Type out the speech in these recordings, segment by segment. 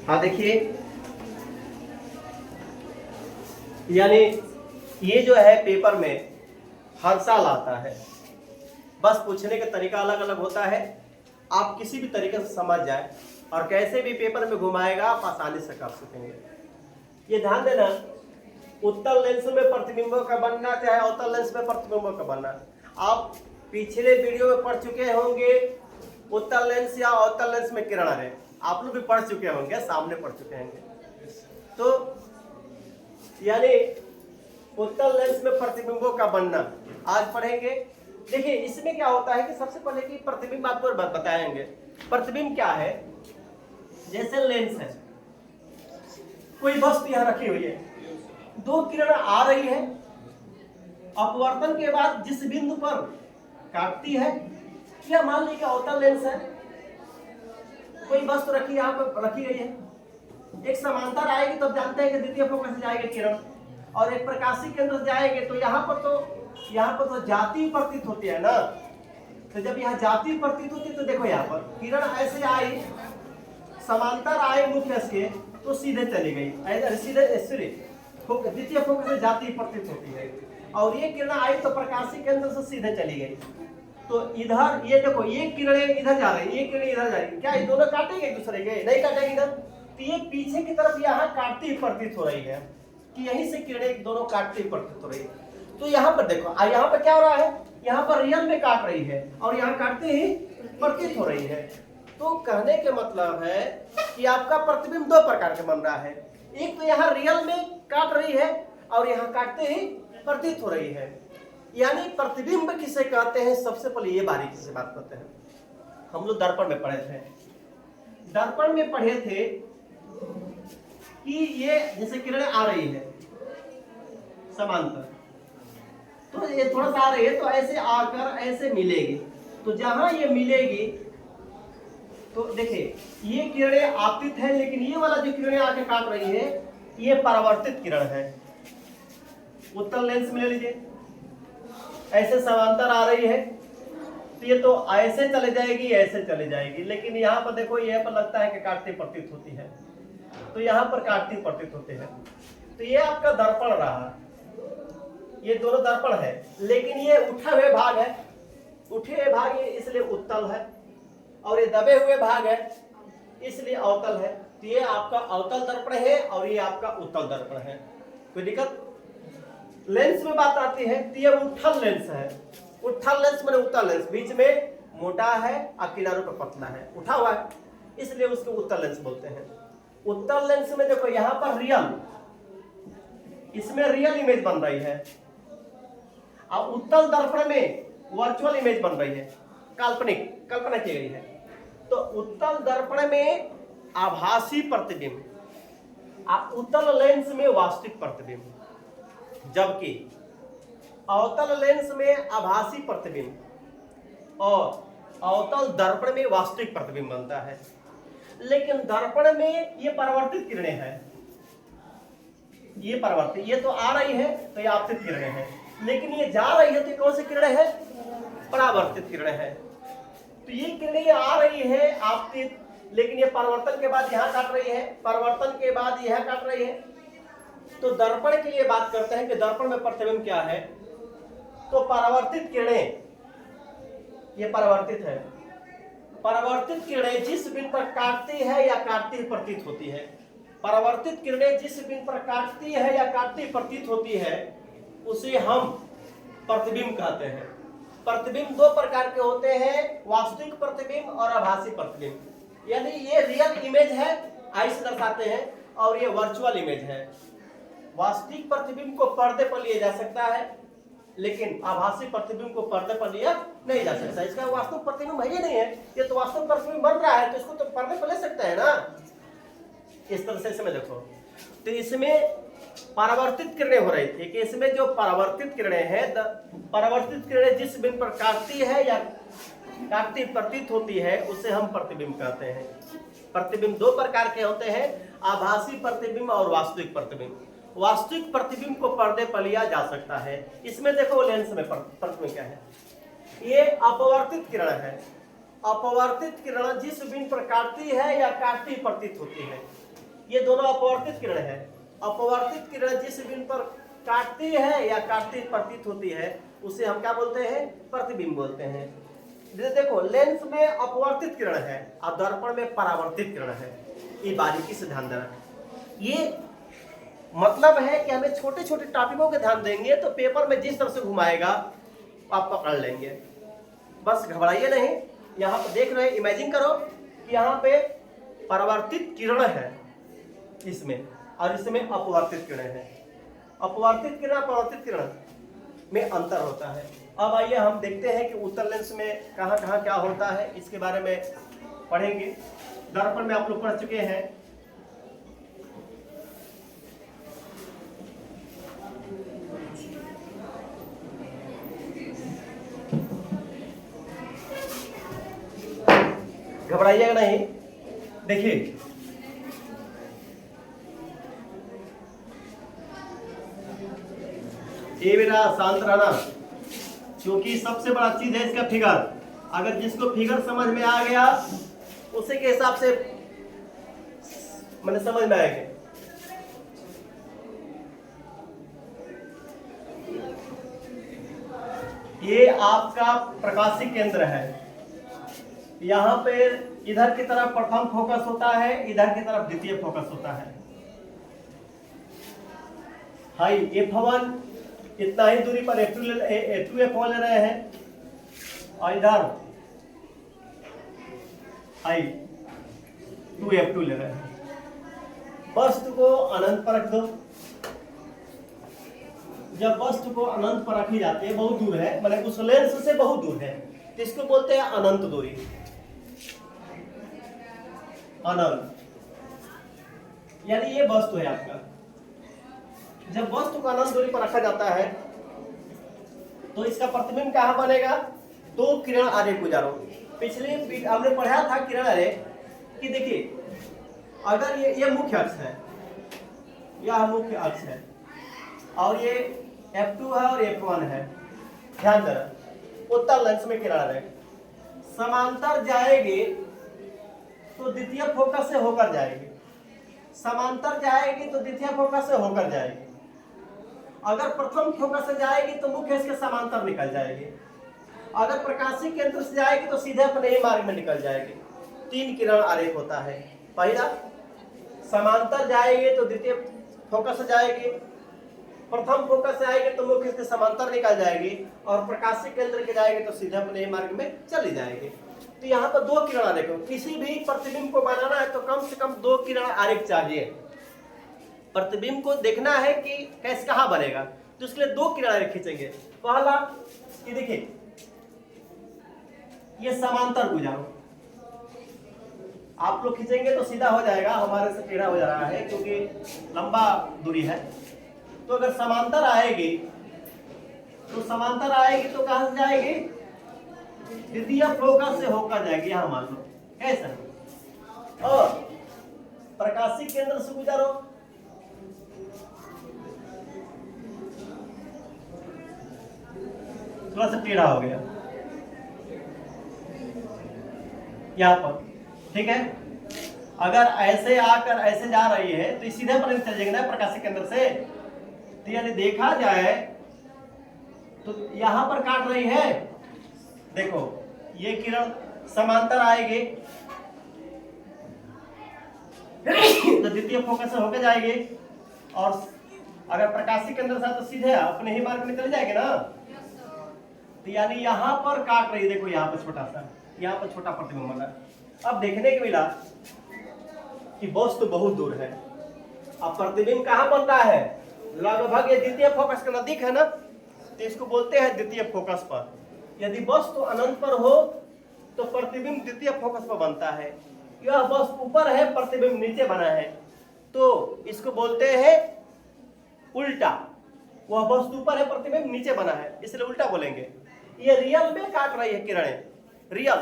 हाँ देखिए, यानी ये जो है पेपर में हर साल आता है, बस पूछने का तरीका अलग अलग होता है। आप किसी भी तरीके से समझ जाए और कैसे भी पेपर में घुमाएगा आप आसानी से कर सकेंगे। ये ध्यान देना, उत्तल लेंस में प्रतिबिंबों का बनना चाहे अवतल लेंस में प्रतिबिंबों का बनना, आप पिछले वीडियो में पढ़ चुके होंगे। उत्तल लेंस या अवतल लेंस में किरण है, आप लोग भी पढ़ चुके होंगे, सामने पढ़ चुके होंगे। तो यानी उत्तल लेंस में प्रतिबिंबों का बनना आज पढ़ेंगे। देखिए इसमें क्या होता है कि सबसे पहले कि प्रतिबिंब आपको बताएंगे। प्रतिबिंब क्या है, जैसे लेंस है, कोई वस्तु यहां रखी हुई है, दो किरण आ रही है, अपवर्तन के बाद जिस बिंदु पर काटती है, या मान लीजिए अवतल लेंस है, कोई वस्तु रखी यहां पर रखी गई है, एक समांतर आएगी तब जानते हैं कि द्वितीय फोकस से जाएगी किरण, और एक प्रकाशीय केंद्र से जाएंगे तो यहाँ पर तो जाती प्रतीत होती है ना। तो जब यहाँ जाती प्रतीत होती है तो देखो यहाँ पर किरण ऐसे आई, समांतर आई मुख्य से, तो सीधे चली गई, सीधे द्वितीय फोकस से जाती प्रतीत होती है, और ये किरण आई तो प्रकाशीय केंद्र से सीधे चली गई। तो इधर ये देखो, ये किरणें इधर जा रही है, ये किरणें इधर जा रही है, क्या ये दोनों काटेंगे एक दूसरे के? नहीं काटेंगे इधर। तो ये पीछे की तरफ यहाँ काटती हुई प्रतीत हो रही है कि यहीं से किरणें दोनों काटती हुई प्रतीत हो रही है। तो यहाँ पर देखो, यहाँ पर क्या हो रहा है, यहाँ पर रियल में काट रही है और यहाँ काटते ही प्रतीत हो रही है। तो कहने के मतलब है कि आपका प्रतिबिंब दो प्रकार के बन रहा है, एक तो यहाँ रियल में काट रही है और यहाँ काटते ही प्रतीत हो रही है। यानी प्रतिबिंब किसे कहते हैं, सबसे पहले ये बारीकी से बात करते हैं। हम लोग दर्पण में पढ़े थे, दर्पण में पढ़े थे कि ये जैसे किरणें आ रही है समांतर, तो ये थोड़ा सा आ रही है तो ऐसे आकर ऐसे मिलेगी, तो जहां ये मिलेगी तो देखिए ये किरणें आपतित है, लेकिन ये वाला जो किरणें आके काट रही है ये परावर्तित किरण है। उत्तल लेंस में ले लीजिए, ऐसे समांतर आ रही है तो ये तो ऐसे चले जाएगी, ऐसे चले जाएगी, लेकिन यहाँ पर देखो ये पर लगता है कि काटती प्रतीत होती है, तो यहाँ पर काटती प्रतीत होते हैं। तो ये आपका दर्पण रहा, ये दोनों दर्पण है, लेकिन ये उठे हुए भाग है, उठे हुए भाग ये इसलिए उत्तल है, और ये दबे हुए भाग है इसलिए अवतल है। तो ये आपका अवतल दर्पण है और ये आपका उत्तल दर्पण है। कोई दिक्कत? लेंस में बात आती है तो ये उत्तल लेंस है। उत्तल लेंस माने उत्तल लेंस, बीच में मोटा है और किनारों पर पतला है, उठा हुआ है, इसलिए उसको उत्तल लेंस बोलते हैं। उत्तल लेंस में देखो यहाँ पर रियल, इसमें रियल इमेज बन रही है, और उत्तल दर्पण में वर्चुअल इमेज बन रही है, काल्पनिक कल्पना की गई है। तो उत्तल दर्पण में आभासी प्रतिबिंब, उत्तल लेंस में वास्तविक प्रतिबिंब, जबकि अवतल लेंस में आभासी प्रतिबिंब और अवतल दर्पण में वास्तविक प्रतिबिंब बनता है। लेकिन दर्पण में ये परावर्तित किरणें हैं, ये परावर्तित, ये तो आ रही है तो ये आपतित किरणें हैं, लेकिन ये जा रही है तो कौन सी किरणें हैं? परावर्तित किरणें हैं। तो ये किरणें आ रही है आपतित, लेकिन ये परिवर्तन के बाद यहाँ काट रही है, परिवर्तन के बाद यह काट रही है। तो दर्पण के लिए बात करते हैं कि दर्पण में प्रतिबिंब क्या है, तो परावर्तित किरणें, ये परावर्तित है, परावर्तित किरणें जिस बिंदु पर काटती है या काटती प्रतीत होती है, परावर्तित किरणें जिस बिंदु पर काटती है या काटती प्रतीत होती है उसे हम प्रतिबिंब कहते हैं। प्रतिबिंब दो प्रकार के होते हैं, वास्तविक प्रतिबिंब और आभासी प्रतिबिंब। यानी ये रियल इमेज है, ऐसे दर्शाते हैं, और ये वर्चुअल इमेज है। वास्तविक प्रतिबिंब को पर्दे पर लिया जा सकता है, लेकिन आभासी प्रतिबिंब को पर्दे पर लिया नहीं जा सकता। इसका वास्तविक प्रतिबिंब है ही नहीं है, ये तो वास्तविक प्रतिबिंब बन रहा है, तो इसको तो पर्दे पर ले सकते हैं ना। इस तरह से इसमें देखो, तो इसमें परावर्तित किरणें हो रही थी कि इसमें जो परावर्तित किरणें हैं, परावर्तित किरणें जिस बिंदु पर काटती है या काटती प्रतीत होती है उसे हम प्रतिबिंब कहते हैं। प्रतिबिंब दो प्रकार के होते हैं, आभासी प्रतिबिंब और वास्तविक प्रतिबिंब। वास्तविक प्रतिबिंब को पर्दे पर लिया जा सकता है। इसमें देखो लेंस में प्रतिबिंब क्या है, ये अपवर्तित किरण है। अपवर्तित किरण जिस बिंदु पर काटती है या काटती प्रतीत होती है, ये दोनों अपवर्तित किरण है। अपवर्तित किरण जिस बिंदु पर काटती है या काटती प्रतीत होती है उसे हम क्या बोलते हैं? प्रतिबिंब बोलते हैं। देखो लेंस में अपवर्तित किरण है और दर्पण में परावर्तित किरण है। ये बारीकी से ध्यान देना। ये मतलब है कि हमें छोटे छोटे टॉपिकों के ध्यान देंगे तो पेपर में जिस तरह से घुमाएगा आप पकड़ लेंगे। बस घबराइए नहीं। यहाँ पे देख रहे हैं, इमेजिन करो कि यहाँ पे परावर्तित किरण है इसमें और इसमें अपवर्तित किरण है। अपवर्तित किरण परावर्तित किरण में अंतर होता है। अब आइए हम देखते हैं कि उत्तल लेंस में कहाँ कहाँ क्या होता है, इसके बारे में पढ़ेंगे। दर्पण में आप लोग पढ़ चुके हैं। घबराइएगा नहीं। देखिए ये बेटा शांत रहना, क्योंकि सबसे बड़ा चीज है इसका फिगर। अगर जिसको फिगर समझ में आ गया उसी के हिसाब से मैंने समझ में आएगा। ये आपका प्रकाशिक केंद्र है। यहाँ पे इधर की तरफ प्रथम फोकस होता है, इधर की तरफ द्वितीय फोकस होता है। हाई F1 इतना ही दूरी पर F2 F1 ले रहे हैं और इधर हाई 2 F2 ले रहे हैं। वस्तु को अनंत पर रख दो। जब वस्तु को अनंत पर रखी जाती है, बहुत दूर है, मतलब उस लेंस से बहुत दूर है, तो इसको बोलते हैं अनंत दूरी। अनंत यानी ये वस्तु है आपका। जब वस्तु को अनंत दूरी पर रखा जाता है तो इसका प्रतिबिंब कहाँ बनेगा? दो किरण आरेख गुजारो। पिछले हमने पढ़ा था किरण आरेख कि देखिए अगर ये मुख्य अक्ष है, यह मुख्य अक्ष है और ये F2 है और F1 है। ध्यान देना, उत्तल लेंस में किरण आरेख समांतर जाएगी तो द्वितीय फोकस से होकर जाएगी, समांतर जाएगी तो द्वितीय फोकस से होकर जाएगी। अगर प्रथम फोकस से जाएगी तो मुख्य इसके समांतर निकल जाएगी। अगर प्रकाशिक केंद्र से जाएगी तो सीधे अपने ही मार्ग में निकल जाएगी। तीन किरण आरेख होता है। पहला समांतर जाएगी तो द्वितीय फोकस से जाएगी, प्रथम फोकस से आएगी तो मुख्य इसके समांतर निकल जाएगी और प्रकाशिक केंद्र के जाएगी तो सीधे अपने ही मार्ग में चली जाएगी। तो यहाँ पर दो किरण आरेख। किसी भी प्रतिबिंब को बनाना है तो कम से कम दो किरण आरेख चाहिए। प्रतिबिंब को देखना है कि कैसे कहाँ बनेगा तो इसके लिए दो किरण आरेख खींचेंगे। पहला ये देखिए, ये समांतर गुजारो। आप लोग खींचेंगे तो सीधा हो जाएगा, हमारे से टेढ़ा हो जा रहा है क्योंकि लंबा दूरी है। तो अगर समांतर आएगी तो समांतर आएगी तो कहां से जाएगी? द्वितीय फोकस से होकर जाएगी। यहां मान लो कैसा। और प्रकाशिक केंद्र से गुजारो, थोड़ा सा टेढ़ा हो गया यहां पर, ठीक है। अगर ऐसे आकर ऐसे जा रही है तो सीधे पर चल जाएगी ना प्रकाशिक केंद्र से। तो यदि देखा जाए तो यहां पर काट रही है, देखो ये किरण समांतर आएगी तो द्वितीय फोकस से होकर जाएगी और अगर प्रकाशिक केंद्र से तो सीधे अपने ही मार्ग में चले जाएगी ना। तो यानी यहां पर काट रही है, देखो यहां पर छोटा सा, यहां पर छोटा प्रतिबिंब बना। अब देखने को मिला कि वस्तु बहुत दूर है। अब प्रतिबिंब कहां बनता है? लगभग ये द्वितीय फोकस के नजदीक है ना, तो इसको बोलते हैं द्वितीय फोकस पर। यदि वस्तु अनंत पर हो तो प्रतिबिंब द्वितीय फोकस पर बनता है। यह वस्तु ऊपर है, प्रतिबिंब नीचे बना है, तो इसको बोलते हैं उल्टा। वह वस्तु ऊपर है, प्रतिबिंब नीचे बना है, इसलिए उल्टा बोलेंगे। ये रियल में काट रही है किरणें, रियल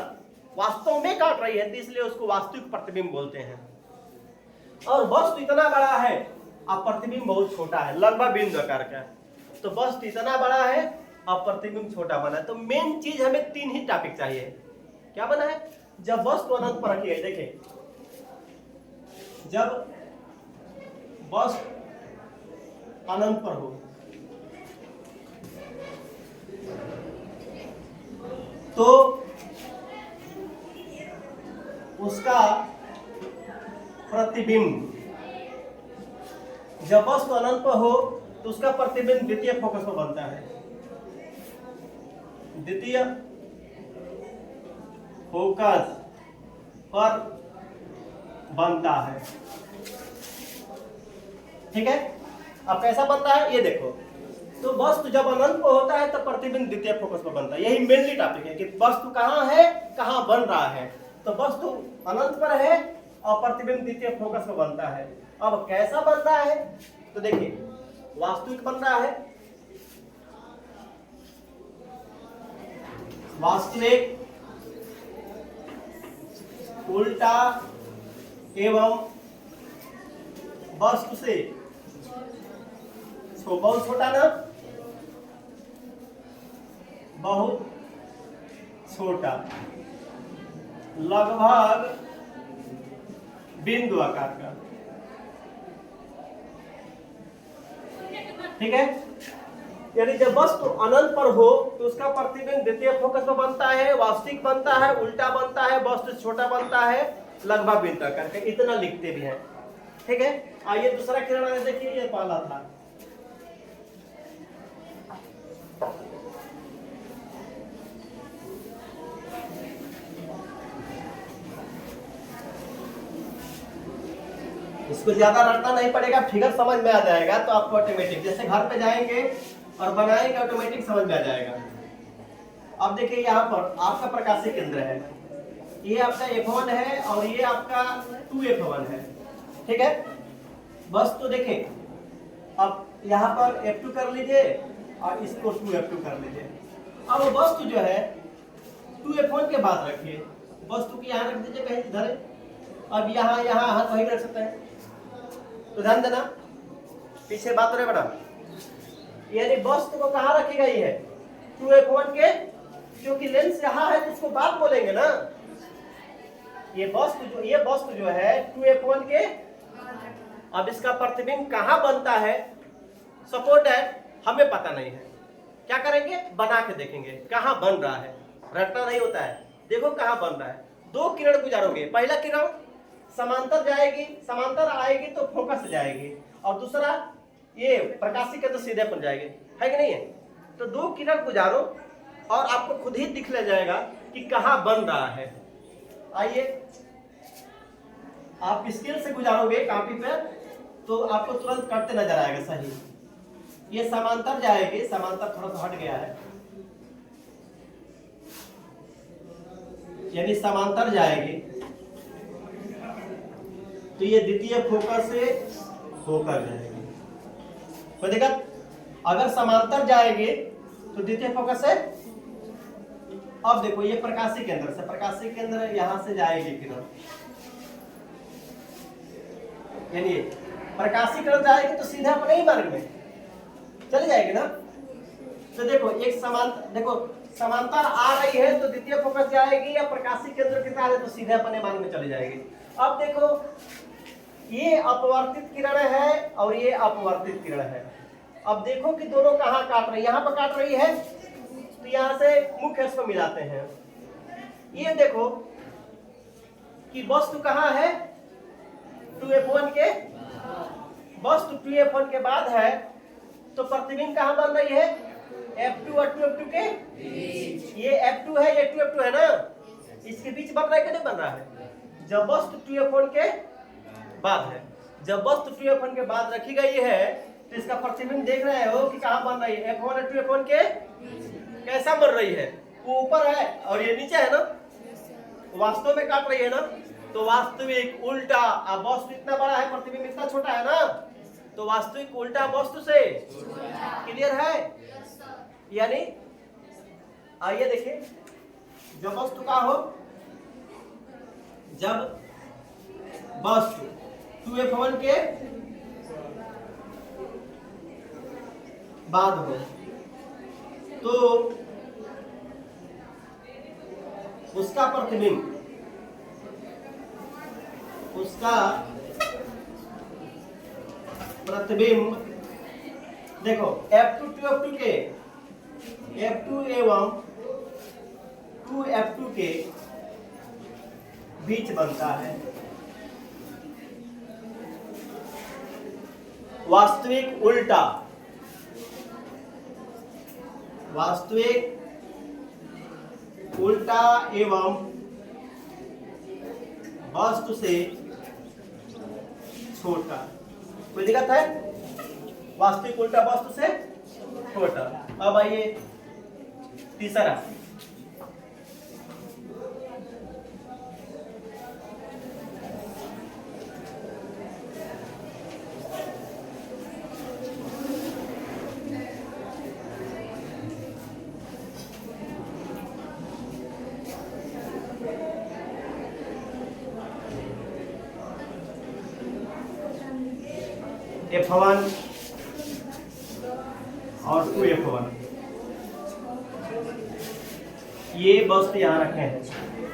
वास्तव में काट रही है, तो इसलिए उसको वास्तविक प्रतिबिंब बोलते हैं। और वस्तु इतना बड़ा है और प्रतिबिंब बहुत छोटा है, लगभग बिंदु आकार का। तो वस्तु इतना बड़ा है और प्रतिबिंब छोटा बना है। तो मेन चीज हमें तीन ही टॉपिक चाहिए। क्या बना है? जब वस्तु अनंत पर रखी है, देखिए जब वस्तु अनंत पर हो तो उसका प्रतिबिंब, जब वस्तु अनंत पर हो तो उसका प्रतिबिंब द्वितीय फोकस पर बनता है। द्वितीय फोकस पर बनता है। ठीक है, अब कैसा बनता है ये देखो। तो वस्तु जब अनंत पर होता है तो प्रतिबिंब द्वितीय फोकस पर बनता है। यही मेनली टॉपिक है कि वस्तु कहाँ है, कहाँ बन रहा है। तो वस्तु अनंत पर है और प्रतिबिंब द्वितीय फोकस पर बनता है। अब कैसा बन रहा है तो देखिए, वास्तविक बन रहा है। वास्तविक, उल्टा एवं वस्तु से बहुत छोटा ना, बहुत छोटा, लगभग बिंदु आकार का। ठीक है, यानी जब वस्तु अनंत पर हो तो उसका प्रतिबिंब द्वितीय फोकस पर बनता है, वास्तविक बनता है, उल्टा बनता है, वस्तु छोटा बनता है, लगभग बिंदु आकार का। इतना लिखते भी हैं। ठीक है, आइए दूसरा किरण देखिए, ये पहला था। इसको ज्यादा रटना नहीं पड़ेगा, फिगर समझ में आ जाएगा तो आपको ऑटोमेटिक, जैसे घर पे जाएंगे और बनाएंगे ऑटोमेटिक समझ में आ जाएगा। अब देखिए यहाँ पर आपका प्रकाशीय केंद्र है, ये आपका F1 है और ये आपका 2F1 है। ठीक है, बस तो देखें, अब यहाँ पर F2 कर लीजिए और इसको 2F2 कर लीजिए। अब वस्तु जो है 2F1 के बाद रखिए, वस्तु की यहाँ रख दीजिए कहीं इधर। अब यहाँ हाथ वहीं रख सकते हैं, तो ध्यान देना, पीछे बात हो रही बड़ा। यानी वस्तु को कहाँ रखी गई है 2F1 के, क्योंकि लेंस यहाँ है तो उसको बात बोलेंगे ना। ये वस्तु जो है 2F1 के, अब इसका प्रतिबिंब कहाँ बनता है, सपोर्ट है, हमें पता नहीं है, क्या करेंगे, बना के देखेंगे कहाँ बन रहा है। रटना नहीं होता है, देखो कहाँ बन रहा है। दो किरण गुजारोगे, पहला किरण समांतर जाएगी, समांतर आएगी तो फोकस जाएगी, और दूसरा ये प्रकाशीय केंद्र सीधे पर जाएगी, है कि नहीं है। तो दो किरण गुजारो और आपको खुद ही दिख ले जाएगा कि कहाँ बन रहा है। आइए, आप स्केल से गुजारोगे कॉपी पे तो आपको तुरंत करते नजर आएगा सही। ये समांतर जाएगी, समांतर थोड़ा सा हट गया है, यानी समांतर जाएगी तो ये द्वितीय फोकस से होकर जाएगी। तो देखा, अगर समांतर जाएगी तो द्वितीय फोकस से। अब देखो ये प्रकाशीय केंद्र से, प्रकाशीय केंद्र यहां से जाएगी किरण, यानी प्रकाशीय किरण जाएगी तो सीधा अपने ही मार्ग में चली जाएगी ना। तो देखो एक समांतर, देखो समांतर आ रही है तो द्वितीय फोकस जाएगी, या प्रकाशीय केंद्र के साथ है तो सीधे अपने मार्ग में चली जाएगी। अब देखो ये अपवर्तित किरण है और ये अपवर्तित किरण है। अब देखो कि दोनों कहाँ काट रही है, यहाँ पर काट रही है तो यहाँ से मुख्य अक्ष पर मिलाते हैं। ये देखो कि वस्तु कहाँ है 2F1 के, वस्तु 2F1 के बाद है तो प्रतिबिंब कहाँ बन रही है F2 और 2F2 के, ये F2 है, ये 2F2 है ना, इसके बीच बन रहा है कि नहीं बन रहा है। जब वस्तु 2F1 के बाद है, जब वस्तु 2F1 के बाद रखी गई है तो इसका प्रतिबिंब देख रहे हो कि कहाँ बन रही है, F1 और 2F1 के कैसा बन रही है, वो ऊपर है और ये नीचे है ना, वास्तव में काट रही है ना। तो वास्तविक उल्टा, अब वस्तु इतना बड़ा है, प्रतिबिंब इतना छोटा है ना, तो वास्तविक उल्टा वस्तु से। क्लियर है, यानी आइए देखिए, जब वस्तु का हो, जब वस्तु 2F1 के बाद हो तो उसका प्रतिबिंब, प्रतिबिंब देखो F2 2F2 के F2 एवं 2F2 के बीच बनता है। वास्तविक उल्टा एवं वस्तु से छोटा। कोई दिक्कत है? वास्तविक उल्टा वस्तु से छोटा। अब आइए तीसरा, F1 और 2F1 ये वस्तु यहाँ रखे हैं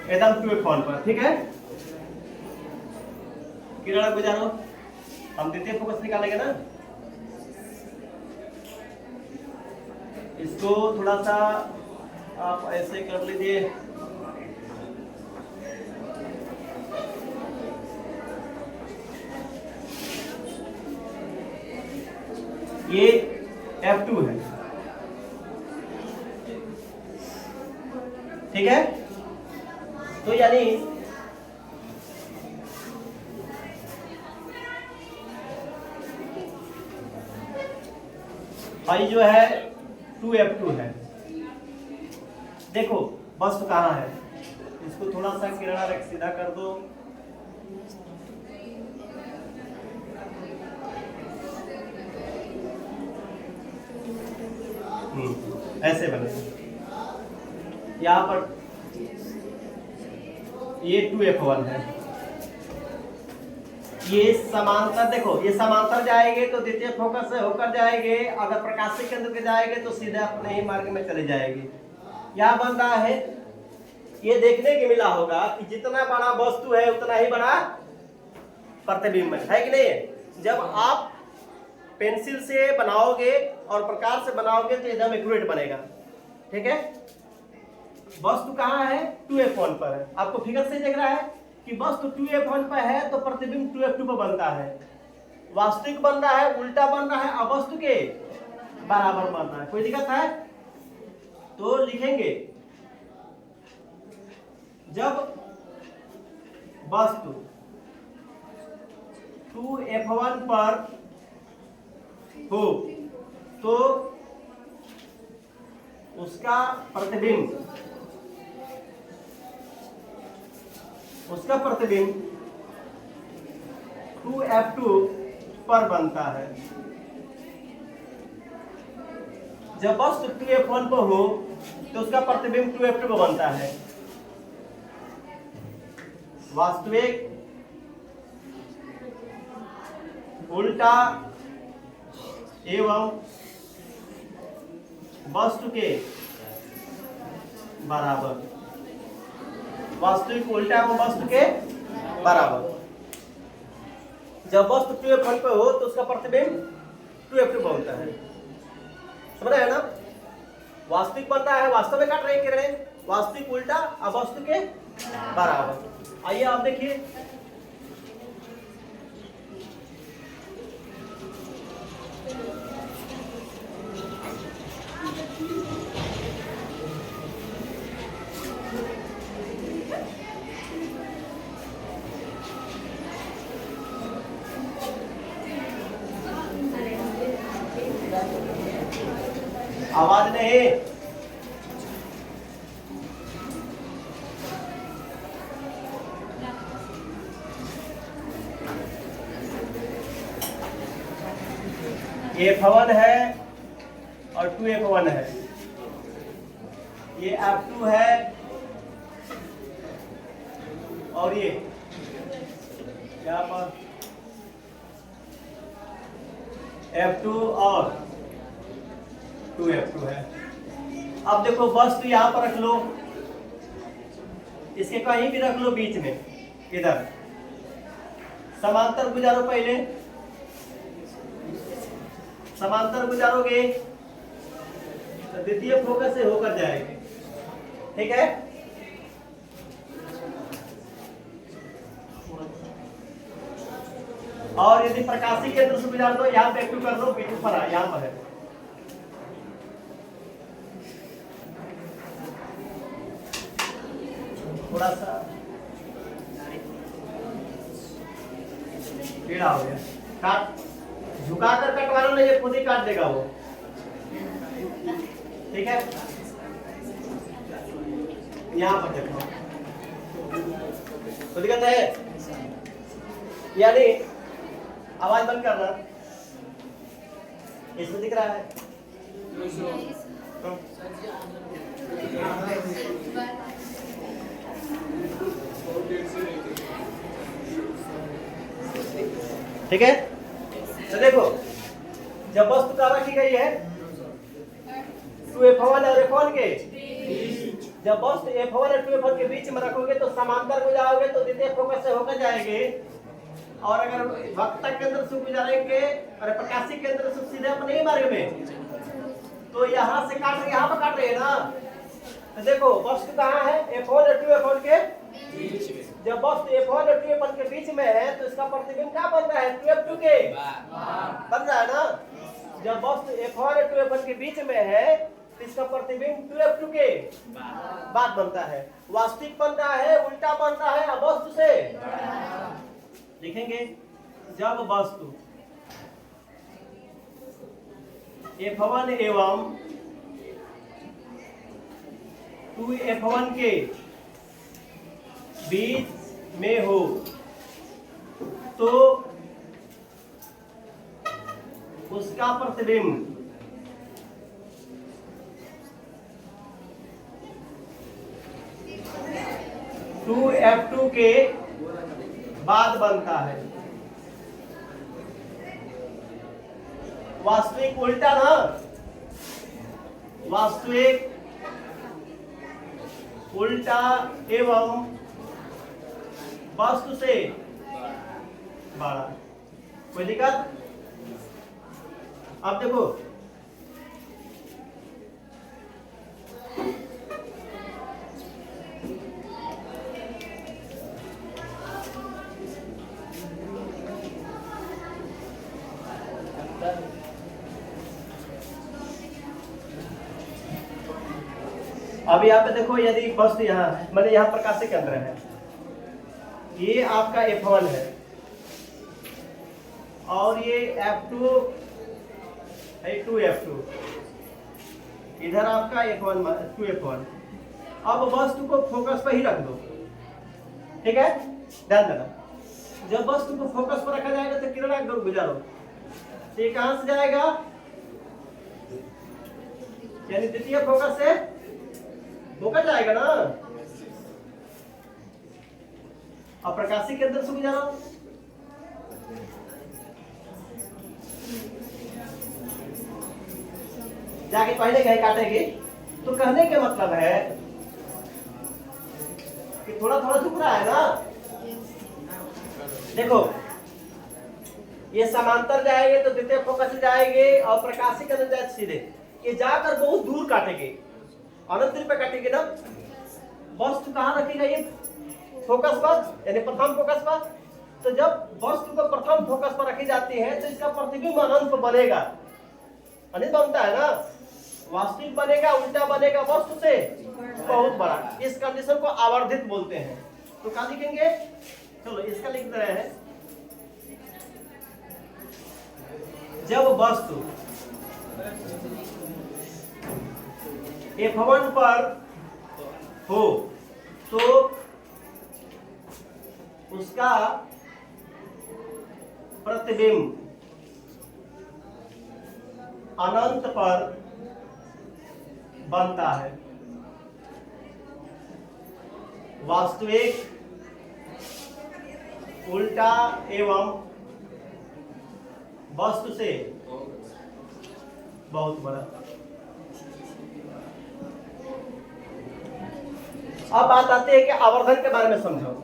एकदम 2F1 पर, ठीक है। किरण गुजारो, हम द्वितीय फोकस निकालेंगे ना। इसको थोड़ा सा आप ऐसे कर लीजिए, ये F2 है, ठीक है। तो यानी आई जो है 2F2 है। देखो वस्तु कहाँ है, इसको थोड़ा सा किरणा रख सीधा कर दो। ऐसे बने, यहाँ पर ये 2F1 है, ये समांतर। देखो ये समांतर जाएंगे तो द्वितीय फोकस से होकर जाएंगे, अगर प्रकाशिक केंद्र के जाएंगे तो सीधे अपने ही मार्ग में चले जाएंगे। यहाँ बन रहा है, ये देखने के मिला होगा कि जितना बड़ा वस्तु है उतना ही बड़ा प्रतिबिंब है कि नहीं। जब आप पेंसिल से बनाओगे और प्रकाश से बनाओगे तो एकदम एक्यूरेट बनेगा, ठीक है। वस्तु कहाँ है? 2F1 पर है। आपको फिगर से देख रहा है कि वस्तु 2F1 पर है तो प्रतिबिंब 2F2 पर बनता है। वास्तविक बन रहा है, उल्टा बन रहा है, अवस्तु के बराबर बन रहा है। कोई दिक्कत है? तो लिखेंगे जब वस्तु 2F1 पर हो तो उसका प्रतिबिंब 2F2 पर बनता है। जब वस्तु 2F1 पर हो तो उसका प्रतिबिंब 2F2 पर बनता है। वास्तविक उल्टा एवं वस्तु के बराबर। वास्तविक उल्टा एवं वस्तु के बराबर। जब वस्तु 2F1 पे हो तो उसका प्रतिबिंब 2F2 बनता है। समझ रहे हैं ना? वास्तविक बनता है, वास्तव में काट रहे किरणें, वास्तविक उल्टा और वस्तु के बराबर। आइए आप देखिए, आवाज नहीं। ये F1 है और 2F1 है, ये F2 है और ये यहाँ पर F2 और 2F2 है। अब देखो वस्तु यहाँ पर रख लो, इसके कहीं भी रख लो बीच में, इधर समांतर गुजारो। पहले समांतर गुजारोगे तो द्वितीय फोकस से होकर जाएंगे। ठीक है, और यदि प्रकाशी केंद्र से गुजार दो, यहाँ पे F2 कर दो, P2 पर यहाँ पर है। थोड़ा सा टेढ़ा हो गया, काट, झुकाकर कटवाना नहीं, ये खुद ही काट देगा वो। ठीक है, यहाँ पर देखो तो दिक्कत है, यानी आवाज बंद करना, इसमें दिख रहा है। ठीक है, तो देखो जब वस्तु कहाँ रखी गई है 2F1 और F1 के, जब वस्तु F1 और 2F1 के बीच में रखोगे तो समांतर को जाओगे तो द्वितीय फोकस से होकर जाएंगे, और अगर वक्ता केंद्र से गुजारेंगे और प्रकाशी केंद्र से सीधे अपने ही मार्ग में, तो यहाँ से काट रहे, यहाँ पर काट रहे हैं ना। तो देखो वस्तु कहाँ है F1 और 2F1 के बीच में, जब वस्तु F1 और 2F1 के बीच में है तो इसका प्रतिबिंब क्या बन रहा है 2F2 के बन रहा है ना। जब वस्तु F1 और 2F1 के बीच में है तो इसका प्रतिबिंब 2F2 के बाद बनता है। वास्तविक बन रहा है, उल्टा बन रहा है वस्तु से। लिखेंगे जब वस्तु F1 एवं 2F1 के बीच में हो तो उसका प्रतिबिंब 2F2 के बाद बनता है। वास्तविक उल्टा ना, वास्तविक उल्टा एवं वस्तु से बड़ा। कोई दिक्कत? अब देखो अब यहाँ पे देखो, यदि वस्तु यहाँ मैंने यहाँ प्रकाशी केंद्र है, ये आपका F1 है और ये F2 है, 2F2, इधर आपका F1 2F1। अब वस्तु को फोकस पर ही रख दो। ठीक है, ध्यान देना, जब वस्तु को फोकस पर रखा जाएगा तो किरण गुजारो, ये कहां से जाएगा, यानी द्वितीय फोकस से होकर जाएगा ना। अब प्रकाशी केंद्र से गुजारो, जाके पहले कहीं काटेगी। तो कहने के मतलब है कि थोड़ा थोड़ा झुक रहा है ना। देखो ये समांतर जाएंगे तो द्वितीय फोकस से जाएंगे और प्रकाशी केंद्र जाए सीधे, ये जाकर बहुत दूर काटेंगे, अनंत दूरी पे काटेंगे ना। वस्तु कहाँ रखी गई है फोकस पर, यानी प्रथम फोकस पर। तो जब वस्तु को प्रथम फोकस पर रखी जाती है तो इसका प्रतिबिंब अनंत बनेगा, अनंत बनता है ना। वास्तविक बनेगा, उल्टा बनेगा वस्तु से बहुत बड़ा। इस कंडीशन को आवर्धित बोलते हैं। तो क्या लिखेंगे, चलो इसका लिख रहे हैं, जब वस्तु F1 पर हो तो उसका प्रतिबिंब अनंत पर बनता है। वास्तविक, उल्टा एवं वस्तु से बहुत बड़ा। अब बात आती है कि आवर्धन के बारे में समझो।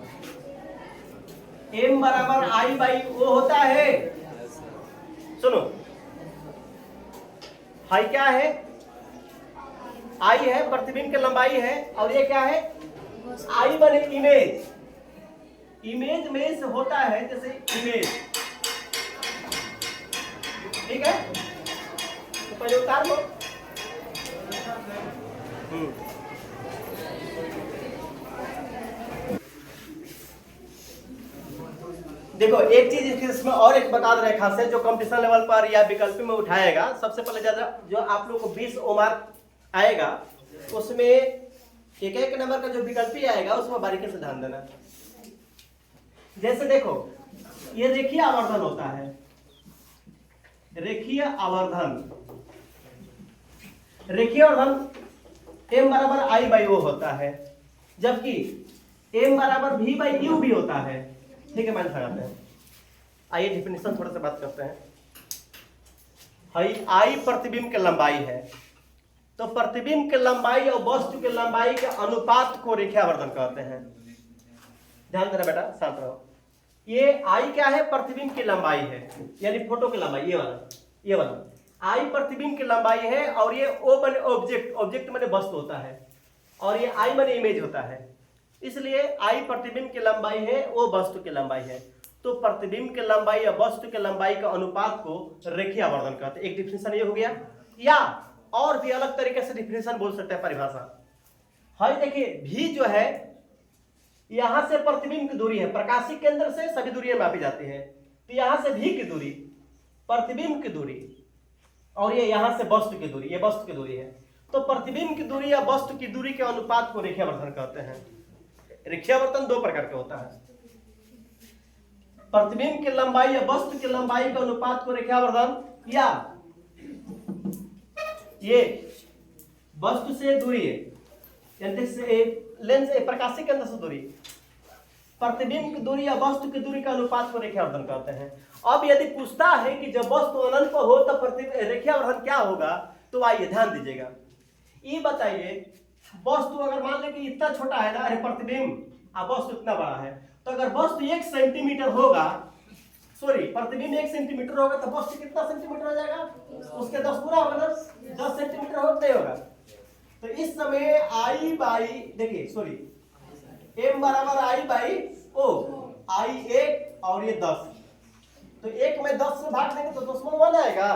M बराबर I बाई O होता है। सुनो, फाई क्या है, आई है, प्रतिबिंब की लंबाई है, और ये क्या है, आई माने इमेज, इमेज में से होता है जैसे इमेज, ठीक है। तो पहले उतार लो। देखो एक चीज इसमें और एक बता दे रहे खास है, जो कंपटीशन लेवल पर या विकल्प में उठाएगा, सबसे पहले ज्यादा जो आप लोग को 20 मार्क आएगा, उसमें एक एक नंबर का जो विकल्पी आएगा उसमें बारीकी से ध्यान देना। जैसे देखो ये रेखीय आवर्धन होता है, रेखीय आवर्धन, रेखीय आवर्धन m बराबर i बाई ओ होता है, जबकि m बराबर v बाई u भी होता है, ठीक है। माइनस लगाते हैं। आइए डिफिनेशन थोड़ा सा बात करते हैं। आई प्रतिबिंब की लंबाई है, तो प्रतिबिंब की लंबाई और वस्तु की लंबाई के अनुपात को रेखीय आवर्धन कहते हैं। ध्यान देना बेटा, शांत रहो। ये आई क्या है, प्रतिबिंब की लंबाई है, यानी फोटो की लंबाई, ये वाला आई प्रतिबिंब की लंबाई है, और ये ओ माने ऑब्जेक्ट, ऑब्जेक्ट माने वस्तु होता है, और ये आई माने इमेज होता है, इसलिए आई प्रतिबिंब की लंबाई है, वो वस्तु की लंबाई है। तो प्रतिबिंब की लंबाई या वस्तु की लंबाई का अनुपात को रेखीय आवर्धन कहते हैं। एक डिफिनेशन ये हो गया, या और भी अलग तरीके से डिफिनेशन बोल सकते हैं, परिभाषा। हाई देखिए भी जो है, यहां से प्रतिबिंब की दूरी है, प्रकाशिक केंद्र से सभी दूरियां मापी जाती है, तो यहां से भी की दूरी, प्रतिबिंब की दूरी, और ये यहां से वस्तु की दूरी, ये वस्तु की दूरी है। तो प्रतिबिंब की दूरी या वस्तु की दूरी के अनुपात को रेखीय आवर्धन कहते हैं। रेखीय आवर्धन दो प्रकार का होता है, प्रतिबिंब की लंबाई या वस्तु की लंबाई के अनुपात को रेखीय आवर्धन, या ये वस्तु से दूरी है, लेंस प्रकाशिक केंद्र से दूरी, प्रतिबिंब की दूरी या वस्तु की दूरी का अनुपात को रेखीय आवर्धन कहते हैं। अब यदि पूछता है कि जब वस्तु अनंत हो तो रेखीय आवर्धन क्या होगा, तो आइए ध्यान दीजिएगा। ये बताइए, वस्तु अगर मान ले कि इतना छोटा है ना, अरे प्रतिबिंब और वस्तु इतना बड़ा है, तो अगर वस्तु 1 सेंटीमीटर होगा, सॉरी प्रतिबिंब 1 सेंटीमीटर होगा, तो वस्तु कितना सेंटीमीटर हो जाएगा, उसके 10 पूरा होगा ना, 10 सेंटीमीटर होगा नहीं होगा। तो इस समय आई बाई, देखिए सॉरी, m बराबर आई बाई ओ, आई 1 और ये 10, तो 1 में 10 से भाग देंगे तो 10 आएगा।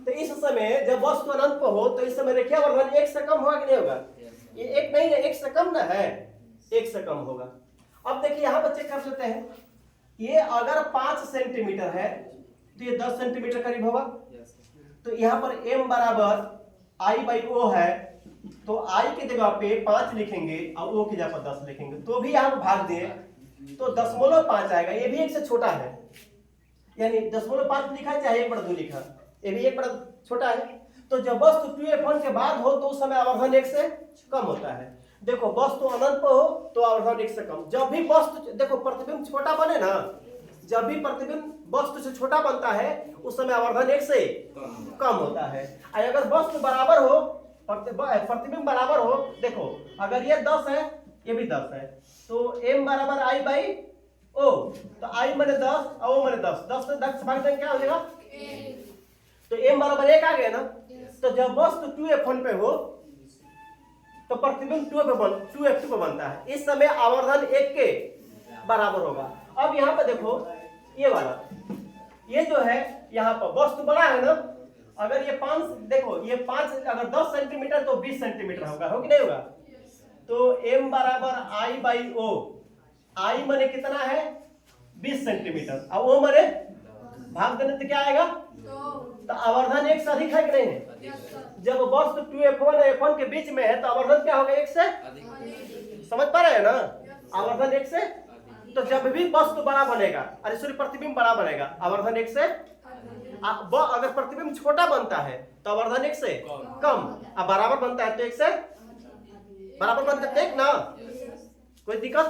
तो इस समय जब वस्तु अनंत हो, तो इस समय रेखीय आवर्धन 1 से कम होगा कि नहीं होगा, ये 1 नहीं है, 1 से कम ना है, 1 से कम होगा। अब देखिए यहां पर चेक कर लेते हैं, ये अगर 5 सेंटीमीटर है तो ये 10 सेंटीमीटर करीब होगा। तो यहाँ पर m बराबर आई बाई ओ है, तो आई की जगह पे 5 लिखेंगे और ओ की जगह पर 10 लिखेंगे, तो भी यहाँ भाग दिए तो 0.5 आएगा। ये भी 1 से छोटा है, यानी 0.5 लिखा चाहे 1/2 लिखा, ये भी 1 बड़ा छोटा है। तो जब वस्तु 2f1 के बाद हो तो उस समय आवर्धन 1 से कम होता है। देखो वस्तु अनंत हो तो आवर्धन 1 से कम। जब भी वस्तु, देखो प्रतिबिंब छोटा बने ना, जब भी प्रतिबिंब वस्तु से छोटा बनता है उस समय आवर्धन 1 से कम होता है। अगर वस्तु बराबर हो, प्रतिबिंब बराबर हो, देखो अगर ये 10 है ये भी 10 है, तो m बराबर आई बाई ओ, तो आई माने 10 और ओ माने 10, 10 से 10 भाग देंगे क्या हो जाएगा, तो m बराबर 1 आ गया ना। तो जब वस्तु 2f1 पे हो तो प्रतिबिंब 2f2 पे बनता है, इस समय आवर्धन 1 के बराबर होगा। अब यहाँ पे देखो ये वाला, ये जो है यहाँ पर वस्तु बड़ा है ना, अगर ये 5, देखो ये 5 अगर 10 सेंटीमीटर तो 20 सेंटीमीटर होगा, हो कि नहीं होगा। तो m बराबर आई बाई ओ, आई माने कितना है 20 सेंटीमीटर, और ओ माने भाग देने तो क्या आएगा, तो आवर्धन 1 से अधिक है कि नहीं है। जब वस्तु 2f1 और f1 के बीच में है तो आवर्धन क्या होगा, 1 से, समझ पा रहे हैं ना, आवर्धन 1 से। तो जब भी वस्तु बड़ा बनेगा, अरे सॉरी प्रतिबिंब बड़ा बनेगा, आवर्धन 1 से, अगर प्रतिबिंब छोटा बनता है तो आवर्धन 1 से कम, अब बराबर बनता है तो 1 से बराबर बनता है, एक ना, कोई दिक्कत।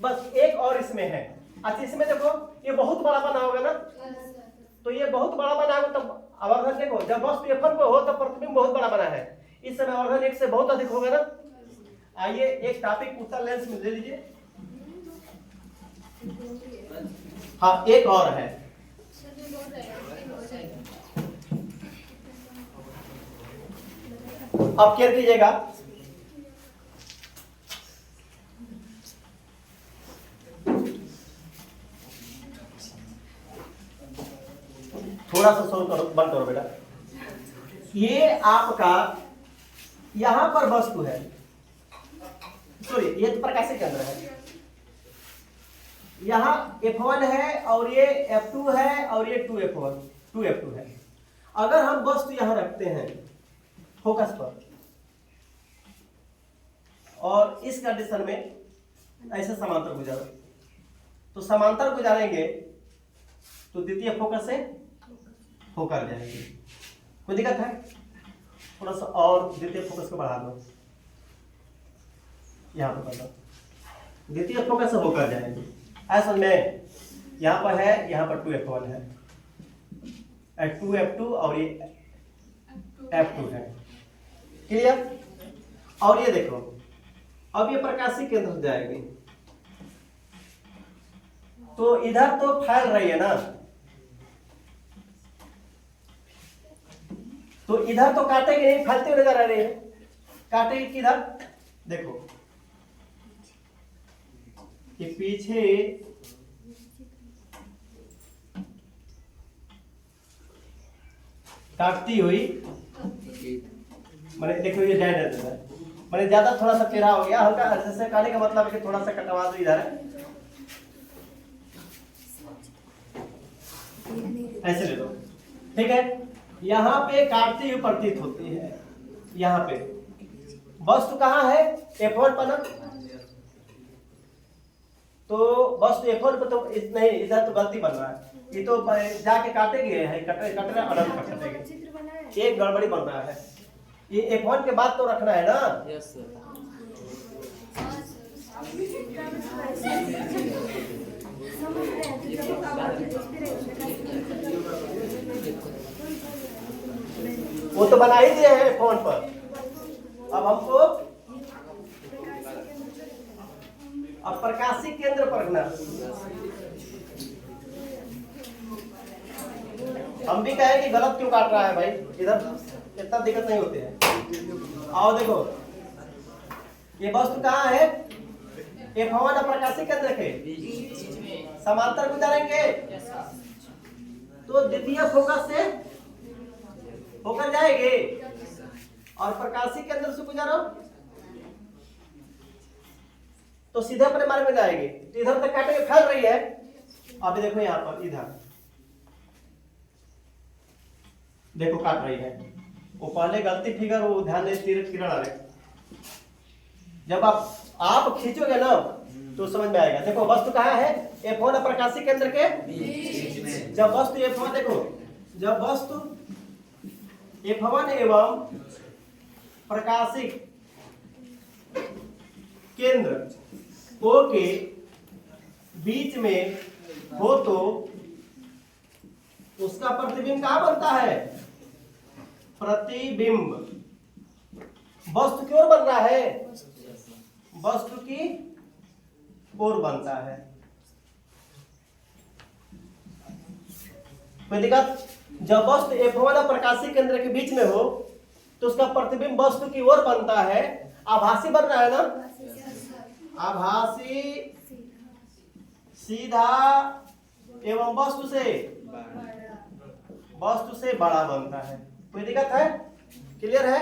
बस एक और इसमें है, अच्छा इसमें देखो ये बहुत बड़ा बना होगा ना, तो ये बहुत बड़ा बना होगा तब आवर्धन, देखो जब वस्तु f1 पे हो तो प्रतिबिंब बहुत बड़ा बना है, इस समय आवर्धन 1 से बहुत अधिक होगा ना। आइए एक टॉपिक उत्तर लेंस में ले लीजिए। हाँ एक और है, अब केयर कीजिएगा, थोड़ा सा सोल्व करो, बंद करो बेटा। ये आपका यहां पर वस्तु है, सॉरी ये तो प्रकाशिक केंद्र है, यहाँ F1 है और ये F2 है और ये 2F2 है। अगर हम वस्तु यहां रखते हैं फोकस पर और इस कंडीशन में ऐसे समांतर गुजारो, तो समांतर गुजारेंगे तो द्वितीय फोकस से होकर जाएगी। कोई दिक्कत है? थोड़ा सा और द्वितीय फोकस को बढ़ा दो, यहाँ पर बढ़ा, द्वितीय फोकस से होकर जाएगी। असल में यहाँ पर है, यहाँ पर 2F1 है, 2F2 और ये F2 है। क्लियर? और ये देखो, अब ये प्रकाशिक केंद्र हो जाएगी, तो इधर तो फैल रही है ना, तो इधर तो काटेगी नहीं, फैलते हुए नजर आ रही है। काटेगी किधर? देखो कि पीछे काटती हुई, मैंने देखो ये डेड है, मैंने ज्यादा थोड़ा सा टेढ़ा हो गया, हल्का जैसे काटने का मतलब है कि थोड़ा सा कटवा दो इधर, ऐसे ले लो, ठीक है। यहाँ पे काटती हुई प्रतीत होती है, यहाँ पे वस्तु कहाँ है? F1 पर ना, तो वस्तु F1 पर तो नहीं, इधर तो गलती बन रहा है, ये तो जाके काटेंगे है, कटना अनंत पर काटेंगे, एक गड़बड़ी बन रहा है। ये F1 के बाद तो रखना है ना। Yes sir. वो तो बना ही दिए हैं फोन पर, अब हमको अब प्रकाशिक केंद्र पर रखना। हम भी कहें कि गलत क्यों काट रहा है भाई, इधर इतना दिक्कत नहीं होती है। आओ देखो, ये वस्तु कहाँ है? F1 प्रकाशिक केंद्र के समांतर गुजारेंगे तो द्वितीय फोकस से होकर जाएंगे, और प्रकाशिक केंद्र से गुजारो तो सीधे अपने मार्ग में जाएगी। तो इधर तक काटेंगे, फैल रही है। अभी देखो यहाँ पर, इधर देखो काट रही है, वो पहले गलती फिगर, वो ध्यान दे, तीर किरण आ रहे, जब आप खींचोगे ना तो समझ में आएगा। देखो वस्तु कहाँ है? F1 प्रकाशिक केंद्र के बीच में। जब वस्तु F1, देखो जब वस्तु F1 एवं प्रकाशिक केंद्र O के बीच में हो तो उसका प्रतिबिंब कहाँ बनता है? प्रतिबिंब वस्तु की ओर बन रहा है, वस्तु की ओर बनता है। कोई दिक्कत? जब वस्तु F1 प्रकाशिक केंद्र के बीच में हो तो उसका प्रतिबिंब वस्तु की ओर बनता है। आभासी बन रहा है ना, आभासी सीधा एवं वस्तु से बड़ा बनता है। कोई दिक्कत है? क्लियर है?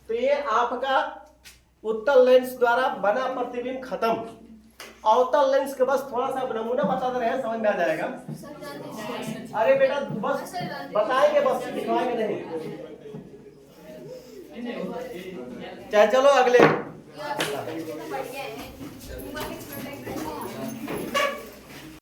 तो ये आपका उत्तल लेंस द्वारा बना प्रतिबिंब खत्म। अवतल लेंस के बस थोड़ा सा नमूना बता दे रहे हैं, समझ में आ जाएगा। अरे बेटा बस बताएंगे, बस दिखवाएंगे नहीं। चाहे चलो अगले